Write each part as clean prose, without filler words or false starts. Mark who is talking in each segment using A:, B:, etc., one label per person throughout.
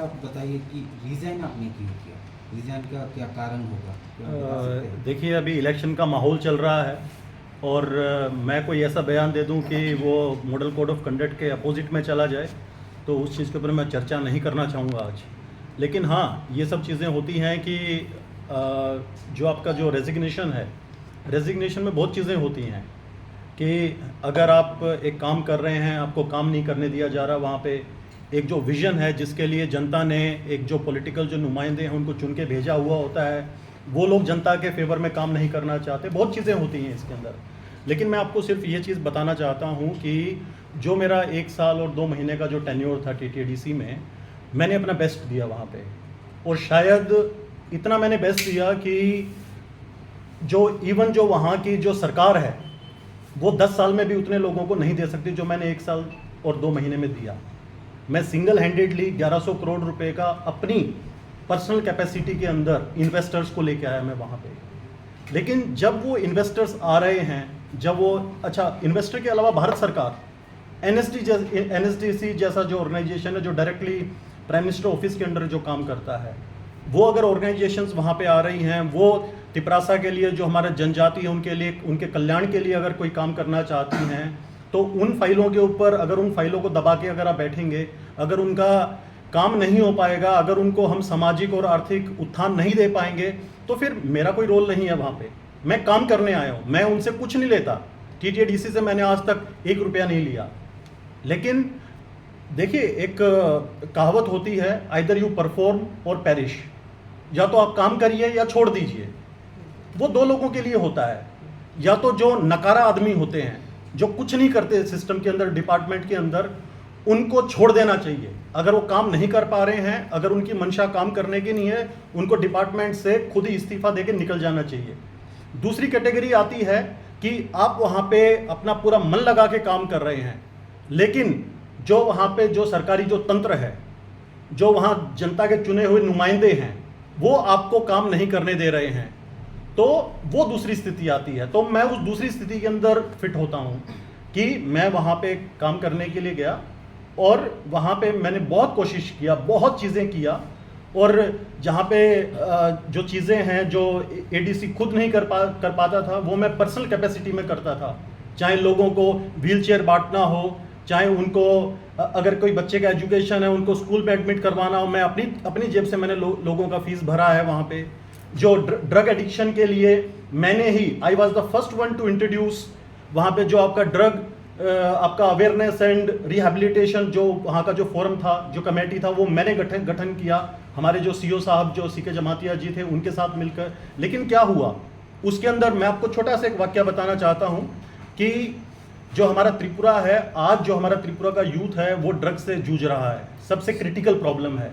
A: आप बताइए कि रिजाइन आपने क्यों किया, रिजाइन का क्या कारण होगा, क्या आप बता सकते हैं?
B: देखिए, अभी इलेक्शन का माहौल चल रहा है और मैं कोई ऐसा बयान दे दूं कि वो मॉडल कोड ऑफ कंडक्ट के अपोजिट में चला जाए, तो उस चीज़ के ऊपर मैं चर्चा नहीं करना चाहूँगा आज। लेकिन हाँ, ये सब चीज़ें होती हैं कि जो आपका जो रेजिग्नेशन है, रेजिग्नेशन में बहुत चीज़ें होती हैं कि अगर आप एक काम कर रहे हैं, आपको काम नहीं करने दिया जा रहा, वहाँ पे एक जो विज़न है जिसके लिए जनता ने एक जो पॉलिटिकल जो नुमाइंदे हैं उनको चुन के भेजा हुआ होता है, वो लोग जनता के फेवर में काम नहीं करना चाहते। बहुत चीज़ें होती हैं इसके अंदर। लेकिन मैं आपको सिर्फ ये चीज़ बताना चाहता हूँ कि जो मेरा 1 साल और 2 महीने का जो टेन्योर था TTDC में, मैंने अपना बेस्ट दिया वहाँ पे, और शायद इतना मैंने बेस्ट दिया कि जो इवन जो वहाँ की जो सरकार है वो 10 साल में भी उतने लोगों को नहीं दे सकती जो मैंने 1 साल और 2 महीने में दिया। मैं सिंगल हैंडेडली 1100 करोड़ रुपए का अपनी पर्सनल कैपेसिटी के अंदर इन्वेस्टर्स को लेके आया मैं वहाँ पे। लेकिन जब वो इन्वेस्टर्स आ रहे हैं, जब वो अच्छा, इन्वेस्टर के अलावा भारत सरकार NSDC जैसा जो ऑर्गेनाइजेशन है जो डायरेक्टली प्राइम मिनिस्टर ऑफिस के अंडर जो काम करता है, वो अगर ऑर्गेनाइजेशंस वहाँ पे आ रही हैं, वो तिपरासा के लिए जो हमारा जनजाति है उनके लिए, उनके कल्याण के लिए अगर कोई काम करना चाहती हैं, तो उन फाइलों के ऊपर अगर उन फाइलों को दबा के अगर आप बैठेंगे, अगर उनका काम नहीं हो पाएगा, अगर उनको हम सामाजिक और आर्थिक उत्थान नहीं दे पाएंगे, तो फिर मेरा कोई रोल नहीं है वहाँ पे। मैं काम करने आया हूँ, मैं उनसे कुछ नहीं लेता। TTDC से मैंने आज तक 1 रुपया नहीं लिया। लेकिन देखिए, एक कहावत होती है, आइदर यू परफॉर्म और पेरिश, या तो आप काम करिए या छोड़ दीजिए। वो 2 लोगों के लिए होता है। या तो जो नकारा आदमी होते हैं, जो कुछ नहीं करते सिस्टम के अंदर, डिपार्टमेंट के अंदर, उनको छोड़ देना चाहिए। अगर वो काम नहीं कर पा रहे हैं, अगर उनकी मंशा काम करने की नहीं है, उनको डिपार्टमेंट से खुद ही इस्तीफा देके निकल जाना चाहिए। दूसरी कैटेगरी आती है कि आप वहाँ पे अपना पूरा मन लगा के काम कर रहे हैं, लेकिन जो वहाँ पे जो सरकारी जो तंत्र है, जो वहाँ जनता के चुने हुए नुमाइंदे हैं, वो आपको काम नहीं करने दे रहे हैं, तो वो दूसरी स्थिति आती है। तो मैं उस दूसरी स्थिति के अंदर फिट होता हूँ कि मैं वहाँ पे काम करने के लिए गया और वहाँ पे मैंने बहुत कोशिश किया, बहुत चीज़ें किया, और जहाँ पे जो चीज़ें हैं जो ADC खुद नहीं कर पाता था, वो मैं पर्सनल कैपेसिटी में करता था। चाहे लोगों को व्हीलचेयर बांटना हो, चाहे उनको अगर कोई बच्चे का एजुकेशन है उनको स्कूल में एडमिट करवाना हो, मैं अपनी जेब से मैंने लोगों का फीस भरा है वहाँ पे। जो ड्रग एडिक्शन के लिए मैंने ही, I was the first one to introduce वहाँ पे जो आपका ड्रग आपका अवेयरनेस एंड रिहेबिलिटेशन, जो वहाँ का जो फोरम था, जो कमेटी था, वो मैंने गठन किया, हमारे जो CO साहब जो CK जमातिया जी थे उनके साथ मिलकर। लेकिन क्या हुआ उसके अंदर, मैं आपको छोटा सा एक वाक्य बताना चाहता हूँ कि जो हमारा त्रिपुरा है आज, जो हमारा त्रिपुरा का यूथ है वो ड्रग्स से जूझ रहा है, सबसे क्रिटिकल प्रॉब्लम है।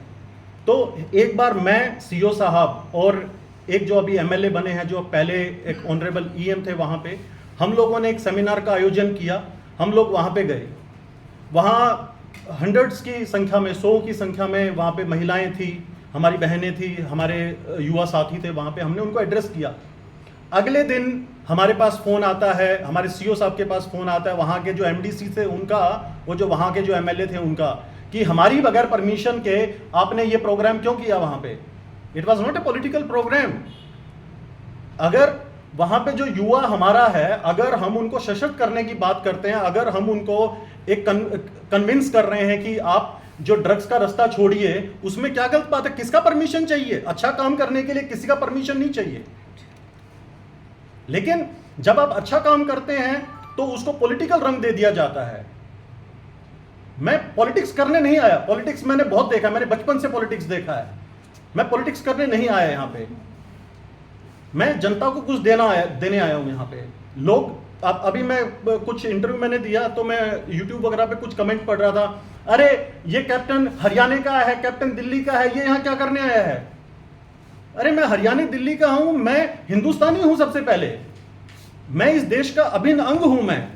B: तो एक बार मैं CO साहब और एक जो अभी MLA बने हैं, जो पहले एक ऑनरेबल EM थे, वहाँ पे हम लोगों ने एक सेमिनार का आयोजन किया। हम लोग वहाँ पे गए, वहाँ हंड्रेड्स की संख्या में, 100 की संख्या में वहाँ पे महिलाएं थी, हमारी बहनें थी, हमारे युवा साथी थे वहाँ पे। हमने उनको एड्रेस किया। अगले दिन हमारे पास फ़ोन आता है, हमारे CO साहब के पास फ़ोन आता है, वहाँ के जो MDC थे उनका, वो जो वहाँ के जो MLA थे उनका, कि हमारी बगैर परमिशन के आपने ये प्रोग्राम क्यों किया वहाँ पे। It was not a political program. अगर वहाँ पे जो युवा हमारा है, अगर हम उनको सशक्त करने की बात करते हैं, अगर हम उनको एक कन्विंस कर रहे हैं कि आप जो ड्रग्स का रास्ता छोड़िए, उसमें क्या गलत बात है? किसका परमिशन चाहिए? अच्छा काम करने के लिए किसी का परमिशन नहीं चाहिए। लेकिन जब आप अच्छा काम करते हैं तो उसको पॉलिटिकल रंग दे दिया जाता है। मैं पॉलिटिक्स करने नहीं आया, पॉलिटिक्स मैंने बहुत देखा, मैंने बचपन से पॉलिटिक्स देखा है। मैं पॉलिटिक्स करने नहीं आया यहाँ पे, मैं जनता को कुछ देने आया हूँ यहाँ पे। लोग अभी मैं कुछ इंटरव्यू मैंने दिया तो मैं YouTube वगैरह पे कुछ कमेंट पढ़ रहा था, अरे ये कैप्टन हरियाणा का है, कैप्टन दिल्ली का है, ये यहाँ क्या करने आया है? अरे मैं हरियाणा दिल्ली का हूं, मैं हिंदुस्तानी हूं। सबसे पहले मैं इस देश का अभिन्न अंग हूं। मैं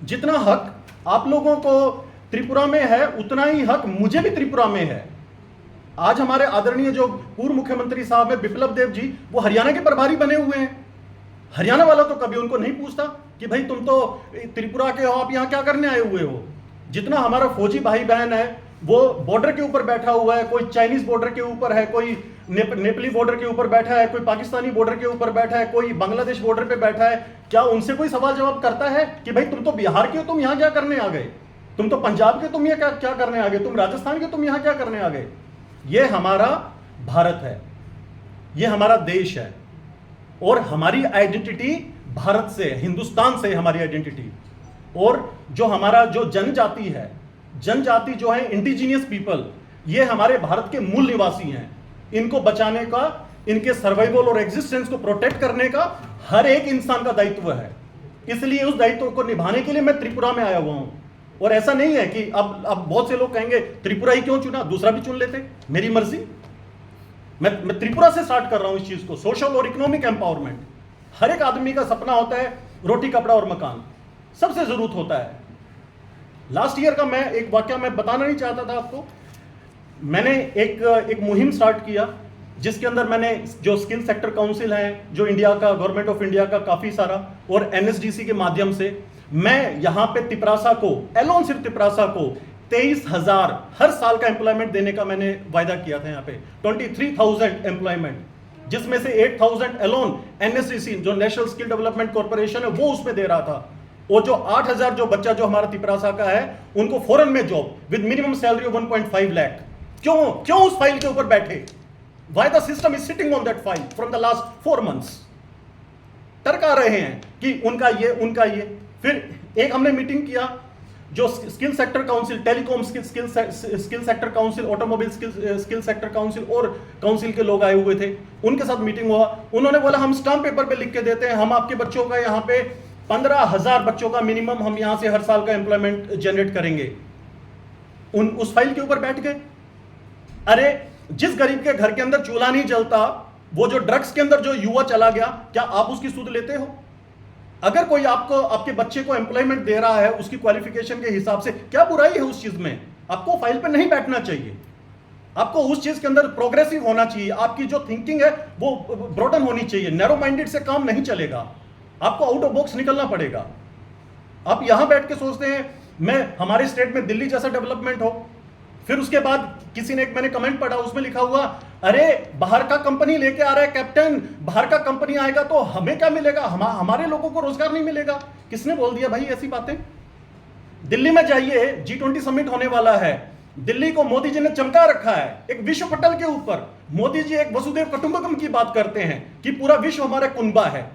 B: जितना हक आप लोगों को त्रिपुरा में है, उतना ही हक मुझे भी त्रिपुरा में है। आज हमारे आदरणीय जो पूर्व मुख्यमंत्री साहब है बिप्लब देव जी, वो हरियाणा के प्रभारी बने हुए हैं। हरियाणा वाला तो कभी उनको नहीं पूछता कि भाई तुम तो त्रिपुरा के हो, आप यहाँ क्या करने आए हुए हो। जितना हमारा फौजी भाई बहन है वो बॉर्डर के ऊपर बैठा हुआ है, कोई चाइनीज बॉर्डर के ऊपर है, कोई नेपाली बॉर्डर के ऊपर बैठा है, कोई पाकिस्तानी बॉर्डर के ऊपर बैठा है, कोई बांग्लादेश बॉर्डर पे बैठा है, क्या उनसे कोई सवाल जवाब करता है कि भाई तुम तो बिहार के हो, तुम यहाँ क्या करने आ गए? तुम तो पंजाब के, तुम ये क्या करने आ गए? तुम राजस्थान के, तुम यहाँ क्या करने आ गए? ये हमारा भारत है, ये हमारा देश है, और हमारी आइडेंटिटी भारत से, हिंदुस्तान से हमारी आइडेंटिटी। और जो हमारा जो जनजाति है, जनजाति जो है इंडिजीनियस पीपल, ये हमारे भारत के मूल निवासी हैं। इनको बचाने का, इनके सर्वाइवल और एग्जिस्टेंस को प्रोटेक्ट करने का हर एक इंसान का दायित्व है। इसलिए उस दायित्व को निभाने के लिए मैं त्रिपुरा में आया हुआ हूं। और ऐसा नहीं है कि अब बहुत से लोग कहेंगे त्रिपुरा ही क्यों चुना, दूसरा भी चुन लेते, मेरी मर्जी। मैं त्रिपुरा से स्टार्ट कर रहा हूं इस चीज को। सोशल और इकोनॉमिक एम्पावरमेंट, हर एक आदमी का सपना होता है रोटी कपड़ा और मकान, सबसे जरूरत होता है। लास्ट ईयर का मैं एक वाक्य मैं बताना नहीं चाहता था आपको। मैंने एक मुहिम स्टार्ट किया जिसके अंदर मैंने जो स्किल सेक्टर काउंसिल है, जो इंडिया का, गवर्नमेंट ऑफ इंडिया का काफी सारा, और एनएसडीसी के माध्यम से मैं यहां पे तिपरासा को, एलोन सिर्फ तिपरासा को 23,000 हर साल का एम्प्लॉयमेंट देने का मैंने वायदा किया था। यहाँ पे 23,000 एम्प्लॉयमेंट, जिसमें से 8,000 एलोन एनएसडीसी जो नेशनल स्किल डेवलपमेंट कॉर्पोरेशन है वो उसमें दे रहा था। और जो 8,000 जो बच्चा जो हमारा तिपरासा का है, उनको फॉरेन में job with minimum salary of 1.5 lakh. क्यों उस फाइल के ऊपर बैठे? Why the system is sitting on that file from the last 4 months? टरका रहे हैं कि उनका ये। फिर एक हमने मीटिंग किया, जो skill sector council, telecom skill sector council, automobile skill sector council और काउंसिल के लोग आए हुए थे, उनके साथ मीटिंग हुआ। उन्होंने बोला हम स्टाम्प पेपर पे लिख के देते हैं, हम आपके बच्चों का यहाँ पे 15,000 बच्चों का मिनिमम हम यहाँ से हर साल का एम्प्लॉयमेंट जनरेट करेंगे। उस फाइल के ऊपर बैठ गए। अरे जिस गरीब के घर के अंदर चूल्हा नहीं जलता, वो जो ड्रग्स के अंदर जो युवा चला गया, क्या आप उसकी सुध लेते हो? अगर कोई आपको, आपके बच्चे को एम्प्लॉयमेंट दे रहा है उसकी क्वालिफिकेशन के हिसाब से, क्या बुराई है उस चीज में? आपको फाइल पे नहीं बैठना चाहिए, आपको उस चीज के अंदर प्रोग्रेसिव होना चाहिए। आपकी जो थिंकिंग है वो ब्रॉडन होनी चाहिए। नैरो माइंडेड से काम नहीं चलेगा, आपको आउट ऑफ बॉक्स निकलना पड़ेगा। आप यहां बैठ के सोचते हैं मैं, हमारे स्टेट में दिल्ली जैसा डेवलपमेंट हो, फिर उसके बाद किसी ने, एक मैंने कमेंट पढ़ा, उसमें लिखा हुआ, अरे बाहर का कंपनी लेके आ रहा है कैप्टन, बाहर का कंपनी आएगा तो हमें क्या मिलेगा, हमारे लोगों को रोजगार नहीं मिलेगा। किसने बोल दिया भाई ऐसी बातें? दिल्ली में जाइए, G20 समिट होने वाला है, दिल्ली को मोदी जी ने चमका रखा है एक विश्व पटल के ऊपर। मोदी जी एक वसुधैव कुटुंबकम की बात करते हैं कि पूरा विश्व हमारा कुनबा है,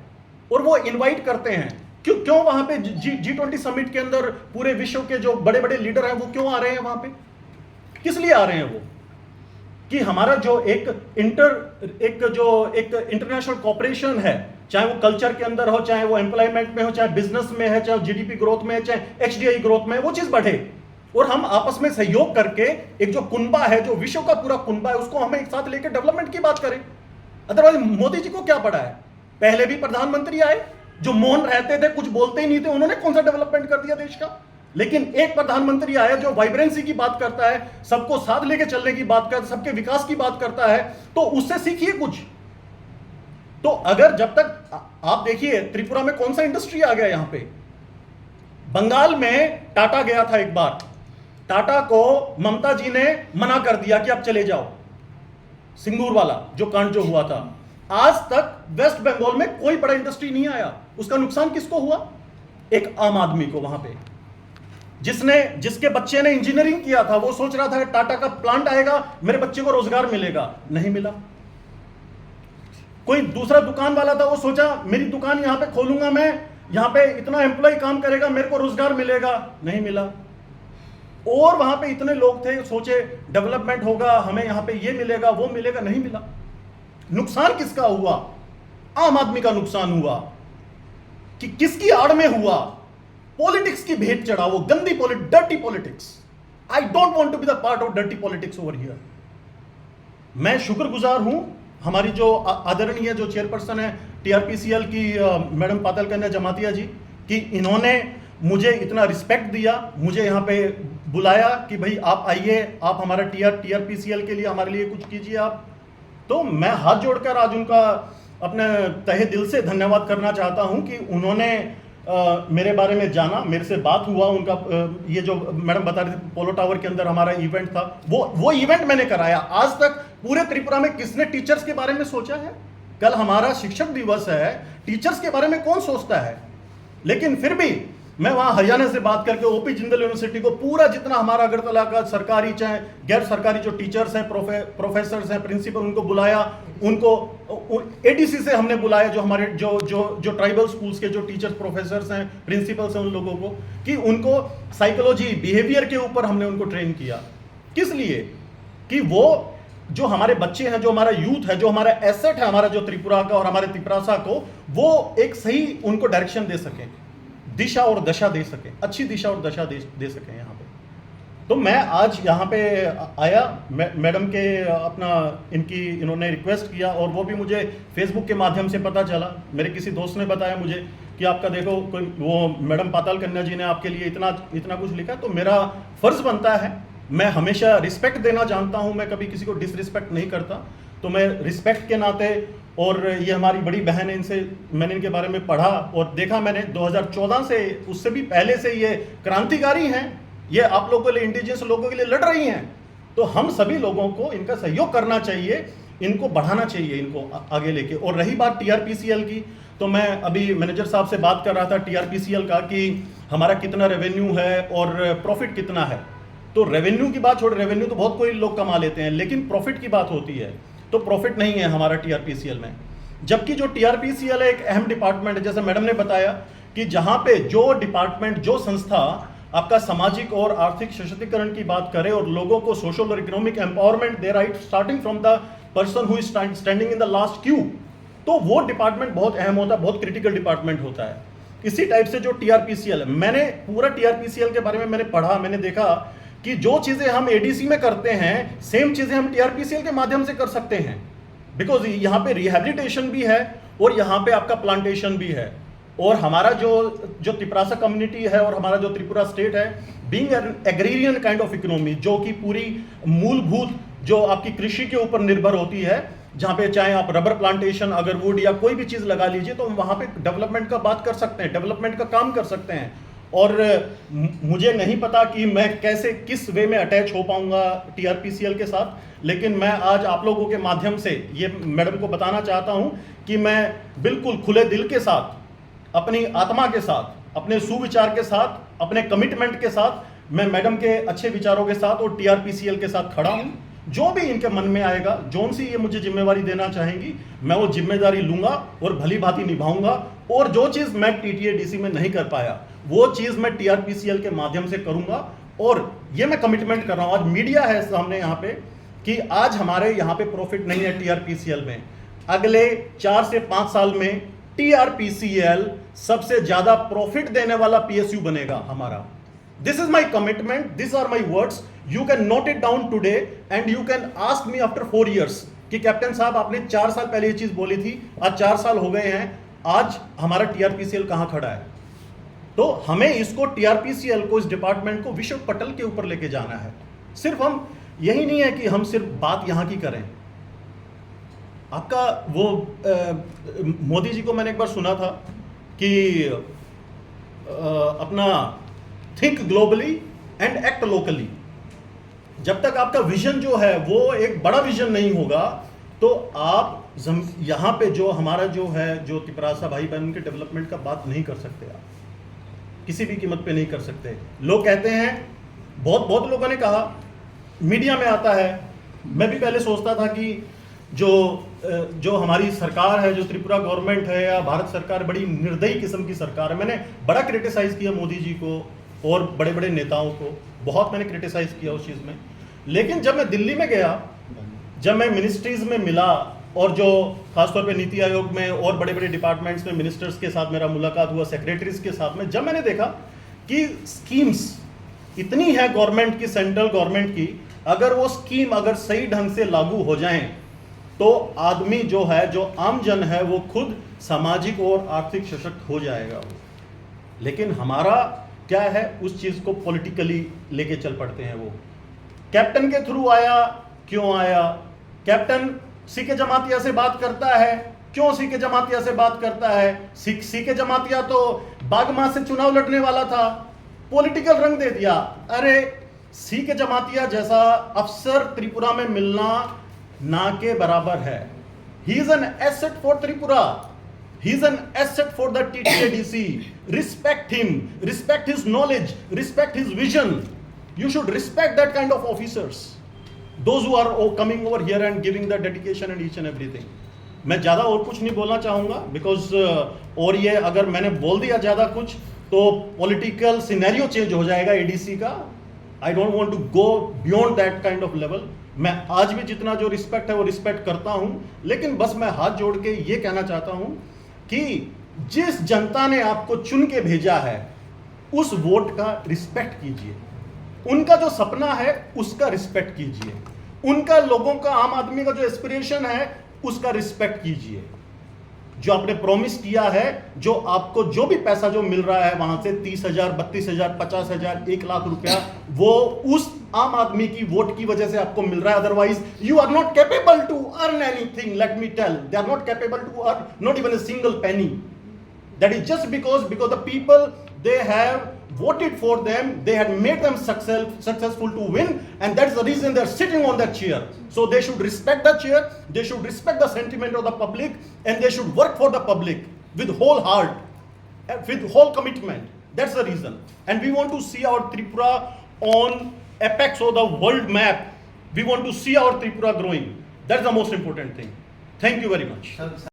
B: और वो इनवाइट करते हैं। क्यों वहां पे G20 समिट के अंदर पूरे विश्व के जो बड़े बड़े लीडर हैं वो क्यों आ रहे हैं वहां पे? किस लिए आ रहे हैं वो? कि हमारा जो एक इंटरनेशनल कॉपरेशन है, चाहे वो कल्चर के अंदर हो, चाहे वो एम्प्लॉयमेंट में हो, चाहे बिजनेस में है, चाहे जीडीपी ग्रोथ में है, चाहे एचडीआई ग्रोथ में, वो चीज बढ़े और हम आपस में सहयोग करके एक जो कुनबा है, जो विश्व का पूरा कुनबा है, उसको हमें एक साथ लेकर डेवलपमेंट की बात करें। अदरवाइज मोदी जी को क्या पड़ा है? पहले भी प्रधानमंत्री आए जो मौन रहते थे, कुछ बोलते ही नहीं थे, उन्होंने कौन सा डेवलपमेंट कर दिया देश का? लेकिन एक प्रधानमंत्री आया जो वाइब्रेंसी की बात करता है, सबको साथ लेके चलने की बात करता है, सबके विकास की बात करता है, तो उससे सीखिए कुछ। तो अगर जब तक आप देखिए त्रिपुरा में कौन सा इंडस्ट्री आ गया, यहां पे बंगाल में टाटा गया था एक बार, टाटा को ममता जी ने मना कर दिया कि आप चले जाओ, सिंगूर वाला जो कांड जो हुआ था। आज तक वेस्ट बंगाल में कोई बड़ा इंडस्ट्री नहीं आया। उसका नुकसान किसको हुआ? एक आम आदमी को। वहां पे जिसके बच्चे ने इंजीनियरिंग किया था, वो सोच रहा था कि टाटा का प्लांट आएगा, मेरे बच्चे को रोजगार मिलेगा, नहीं मिला। कोई दूसरा दुकान वाला था, वो सोचा मेरी दुकान यहां पे खोलूंगा मैं, यहां पे इतना एम्प्लॉय काम करेगा, मेरे को रोजगार मिलेगा, नहीं मिला। और वहां पे इतने लोग थे, सोचे डेवलपमेंट होगा, हमें यहां पे ये मिलेगा, वो मिलेगा, नहीं मिला। नुकसान किसका हुआ? आम आदमी का नुकसान हुआ। कि किसकी आड़ में हुआ? पॉलिटिक्स की भेंट चढ़ा, वो गंदी dirty politics. I don't want to be the part of dirty politics over here. मैं शुक्रगुजार हूं हमारी जो आदरणीय जो चेयरपर्सन है टीआरपीसीएल की मैडम पातल कन्या जमातिया जी, कि इन्होंने मुझे इतना रिस्पेक्ट दिया, मुझे यहाँ पे बुलाया कि भाई आप आइए, आप हमारा टीआरपीसीएल के लिए हमारे लिए कुछ कीजिए आप। तो मैं हाथ जोड़कर आज उनका अपने तहे दिल से धन्यवाद करना चाहता हूं कि उन्होंने मेरे बारे में जाना, मेरे से बात हुआ, उनका ये जो मैडम बता रही थी पोलो टावर के अंदर हमारा इवेंट था, वो इवेंट मैंने कराया। आज तक पूरे त्रिपुरा में किसने टीचर्स के बारे में सोचा है? कल हमारा शिक्षक दिवस है, टीचर्स के बारे में कौन सोचता है? लेकिन फिर भी मैं वहां हरियाणा से बात करके ओपी जिंदल यूनिवर्सिटी को पूरा जितना हमारा अगरतला का सरकारी चाहे गैर सरकारी जो टीचर्स हैं, प्रोफेसर्स हैं, प्रिंसिपल, उनको बुलाया। उनको एडीसी से हमने बुलाया, जो हमारे जो ट्राइबल स्कूल्स के जो टीचर्स, प्रोफेसर्स हैं, प्रिंसिपल्स हैं, उन लोगों को, कि उनको साइकोलॉजी, बिहेवियर के ऊपर हमने उनको ट्रेन किया। किस लिए? कि वो जो हमारे बच्चे हैं, जो हमारा यूथ है, जो हमारा एसेट है हमारा जो त्रिपुरा का और हमारे त्रिपुरासा को, वो एक सही उनको डायरेक्शन दे सके, दिशा और दशा दे सके, अच्छी दिशा और दशा दे सके यहाँ पे। तो मैं आज यहाँ पे आया, मैडम के अपना इन्होंने रिक्वेस्ट किया, और वो भी मुझे फेसबुक के माध्यम से पता चला। मेरे किसी दोस्त ने बताया मुझे कि आपका देखो कोई वो मैडम पाताल कन्या जी ने आपके लिए इतना कुछ लिखा। तो मेरा फर्ज बनता है, मैं हमेशा रिस्पेक्ट देना जानता हूँ, मैं कभी किसी को डिसरिस्पेक्ट नहीं करता। तो मैं रिस्पेक्ट के नाते, और ये हमारी बड़ी बहन है, मैंने इनके बारे में पढ़ा और देखा मैंने 2014 से, उससे भी पहले से ये क्रांतिकारी हैं, ये आप लोगों के लिए, इंडिजियस लोगों के लिए लड़ रही हैं। तो हम सभी लोगों को इनका सहयोग करना चाहिए, इनको बढ़ाना चाहिए, इनको आगे लेके। और रही बात टीआरपीसीएल की, तो मैं अभी मैनेजर साहब से बात कर रहा था टीआरपीसीएल का कि हमारा कितना रेवेन्यू है और प्रॉफिट कितना है। तो रेवेन्यू की बात छोड़, रेवेन्यू तो बहुत कोई लोग कमा लेते हैं, लेकिन प्रॉफिट की बात होती है तो प्रॉफिट नहीं है हमारा टीआरपीसीएल में। जबकि जो टीआरपीसीएल है एक अहम डिपार्टमेंट है, जैसे मैडम ने बताया कि जहां पे जो डिपार्टमेंट, जो संस्था आपका सामाजिक और आर्थिक सशक्तिकरण की बात करे और लोगों को सोशल और economic empowerment they, right, starting from the person who is standing in the last Q, तो वो डिपार्टमेंट बहुत अहम होता है, बहुत क्रिटिकल डिपार्टमेंट होता है। इसी टाइप से जो टीआरपीसीएल है, मैंने पूरा टीआरपीसीएल के बारे में मैंने पढ़ा, मैंने देखा कि जो चीजें हम एडीसी में करते हैं, सेम चीजें हम टीआरपीसीएल के माध्यम से कर सकते हैं। बिकॉज यहाँ पे रिहेबिलिटेशन भी है और यहाँ पे आपका प्लांटेशन भी है। और हमारा जो त्रिपुरासा कम्युनिटी है और हमारा जो त्रिपुरा स्टेट है, being an agrarian kind of economy, जो कि पूरी मूलभूत जो आपकी कृषि के ऊपर निर्भर होती है, जहाँ पे चाहे आप रबर प्लांटेशन, अगर वुड या कोई भी चीज लगा लीजिए, तो हम वहाँ पे डेवलपमेंट का बात कर सकते हैं, डेवलपमेंट का काम कर सकते हैं। और मुझे नहीं पता कि मैं कैसे, किस वे में अटैच हो पाऊंगा टीआरपीसीएल के साथ, लेकिन मैं आज आप लोगों के माध्यम से ये मैडम को बताना चाहता हूं कि मैं बिल्कुल खुले दिल के साथ, अपनी आत्मा के साथ, अपने सुविचार के साथ, अपने कमिटमेंट के साथ, मैं मैडम के अच्छे विचारों के साथ और टीआरपीसीएल के साथ खड़ा हूं। जो भी इनके मन में आएगा, जोन सी ये मुझे जिम्मेवारी देना चाहेंगी, मैं वो जिम्मेदारी लूंगा और भली भांति निभाऊंगा। और जो चीज मैं टीटीएडीसी में नहीं कर पाया, वो चीज मैं टीआरपीसीएल के माध्यम से करूंगा। और ये मैं कमिटमेंट कर रहा हूं, आज मीडिया है सामने यहाँ पे, कि आज हमारे यहाँ पे प्रॉफिट नहीं है टीआरपीसीएल में, अगले 4 से 5 साल में टीआरपीसीएल सबसे ज्यादा प्रॉफिट देने वाला पीएसयू बनेगा हमारा। This is my commitment, these are my words, you can note it down today and you can ask me after 4 years कि कैप्टन साहब आपने 4 साल पहले ये चीज बोली थी, आज 4 साल हो गए हैं, आज हमारा टीआरपीसीएल कहां खड़ा है। तो हमें इसको, टीआरपीसीएल को, इस डिपार्टमेंट को विश्व पटल के ऊपर लेके जाना है। सिर्फ हम, यही नहीं है कि हम सिर्फ बात यहां की करें। आपका वो मोदी जी को मैंने एक बार सुना था कि अपना think globally and act locally. जब तक आपका विजन जो है वो एक बड़ा विजन नहीं होगा, तो आप यहां पे जो हमारा जो है, जो त्रिपुरासा भाई बहन के डेवलपमेंट का बात नहीं कर सकते, आप किसी भी कीमत पे नहीं कर सकते। लोग कहते हैं, बहुत लोगों ने कहा, मीडिया में आता है, मैं भी पहले सोचता था कि जो हमारी सरकार है, जो त्रिपुरा गवर्नमेंट है या भारत सरकार, बड़ी निर्दयी किस्म की सरकार है। मैंने बड़ा क्रिटिसाइज किया मोदी जी को और बड़े बड़े नेताओं को, बहुत मैंने क्रिटिसाइज किया उस चीज़ में। लेकिन जब मैं दिल्ली में गया, जब मैं मिनिस्ट्रीज में मिला, और जो खासतौर पे नीति आयोग में और बड़े बड़े डिपार्टमेंट्स में मिनिस्टर्स के साथ मेरा मुलाकात हुआ, सेक्रेटरीज के साथ में, जब मैंने देखा कि स्कीम्स इतनी है गवर्नमेंट की, सेंट्रल गवर्नमेंट की, अगर वो स्कीम अगर सही ढंग से लागू हो जाएं, तो आदमी जो है, जो आम जन है, वो खुद सामाजिक और आर्थिक सशक्त हो जाएगा। लेकिन हमारा क्या है, उस चीज को पॉलिटिकली लेके चल पड़ते हैं। वो कैप्टन के थ्रू आया, क्यों आया? कैप्टन सीके जमातिया से बात करता है, क्यों सीके जमातिया से बात करता है? सीके जमातिया तो बागमा से चुनाव लड़ने वाला था, पॉलिटिकल रंग दे दिया। अरे सी के जमातिया जैसा अफसर त्रिपुरा में मिलना ना के बराबर है। He is an asset for Tripura, he is an asset for the TTADC. Respect him, respect his knowledge, respect his vision. You should respect that kind of officers, those who are coming over here and giving the dedication and each and everything. मैं ज़्यादा और कुछ नहीं बोलना चाहूँगा because और ये अगर मैंने बोल दिया ज़्यादा कुछ तो पॉलिटिकल सिनेरियो चेंज हो जाएगा एडीसी का। I don't want to go beyond that kind of level. मैं आज भी जितना जो रिस्पेक्ट है वो रिस्पेक्ट करता हूँ, लेकिन बस मैं हाथ जोड़ के ये कहना चाहता हूँ कि जिस जनता ने आपको चुन के भेजा है उस वोट का रिस्पेक्ट कीजिए, उनका जो सपना है उसका रिस्पेक्ट कीजिए, उनका लोगों का आम आदमी का जो एस्पिरेशन है उसका रिस्पेक्ट कीजिए। जो आपने प्रॉमिस किया है, जो आपको जो भी पैसा जो मिल रहा है वहां से 30,000, 32,000, 50,000, 1 लाख रुपया, वो उस आम आदमी की वोट की वजह से आपको मिल रहा है। Otherwise you are not capable to earn anything, let me tell, they are not capable to earn not even a single penny. That is just because the people they have voted for them, they had made them successful to win, and that's the reason they're sitting on that chair. So they should respect the chair, they should respect the sentiment of the public, and they should work for the public with whole heart, with whole commitment. That's the reason. And we want to see our Tripura on apex of the world map. We want to see our Tripura growing. That's the most important thing. Thank you very much.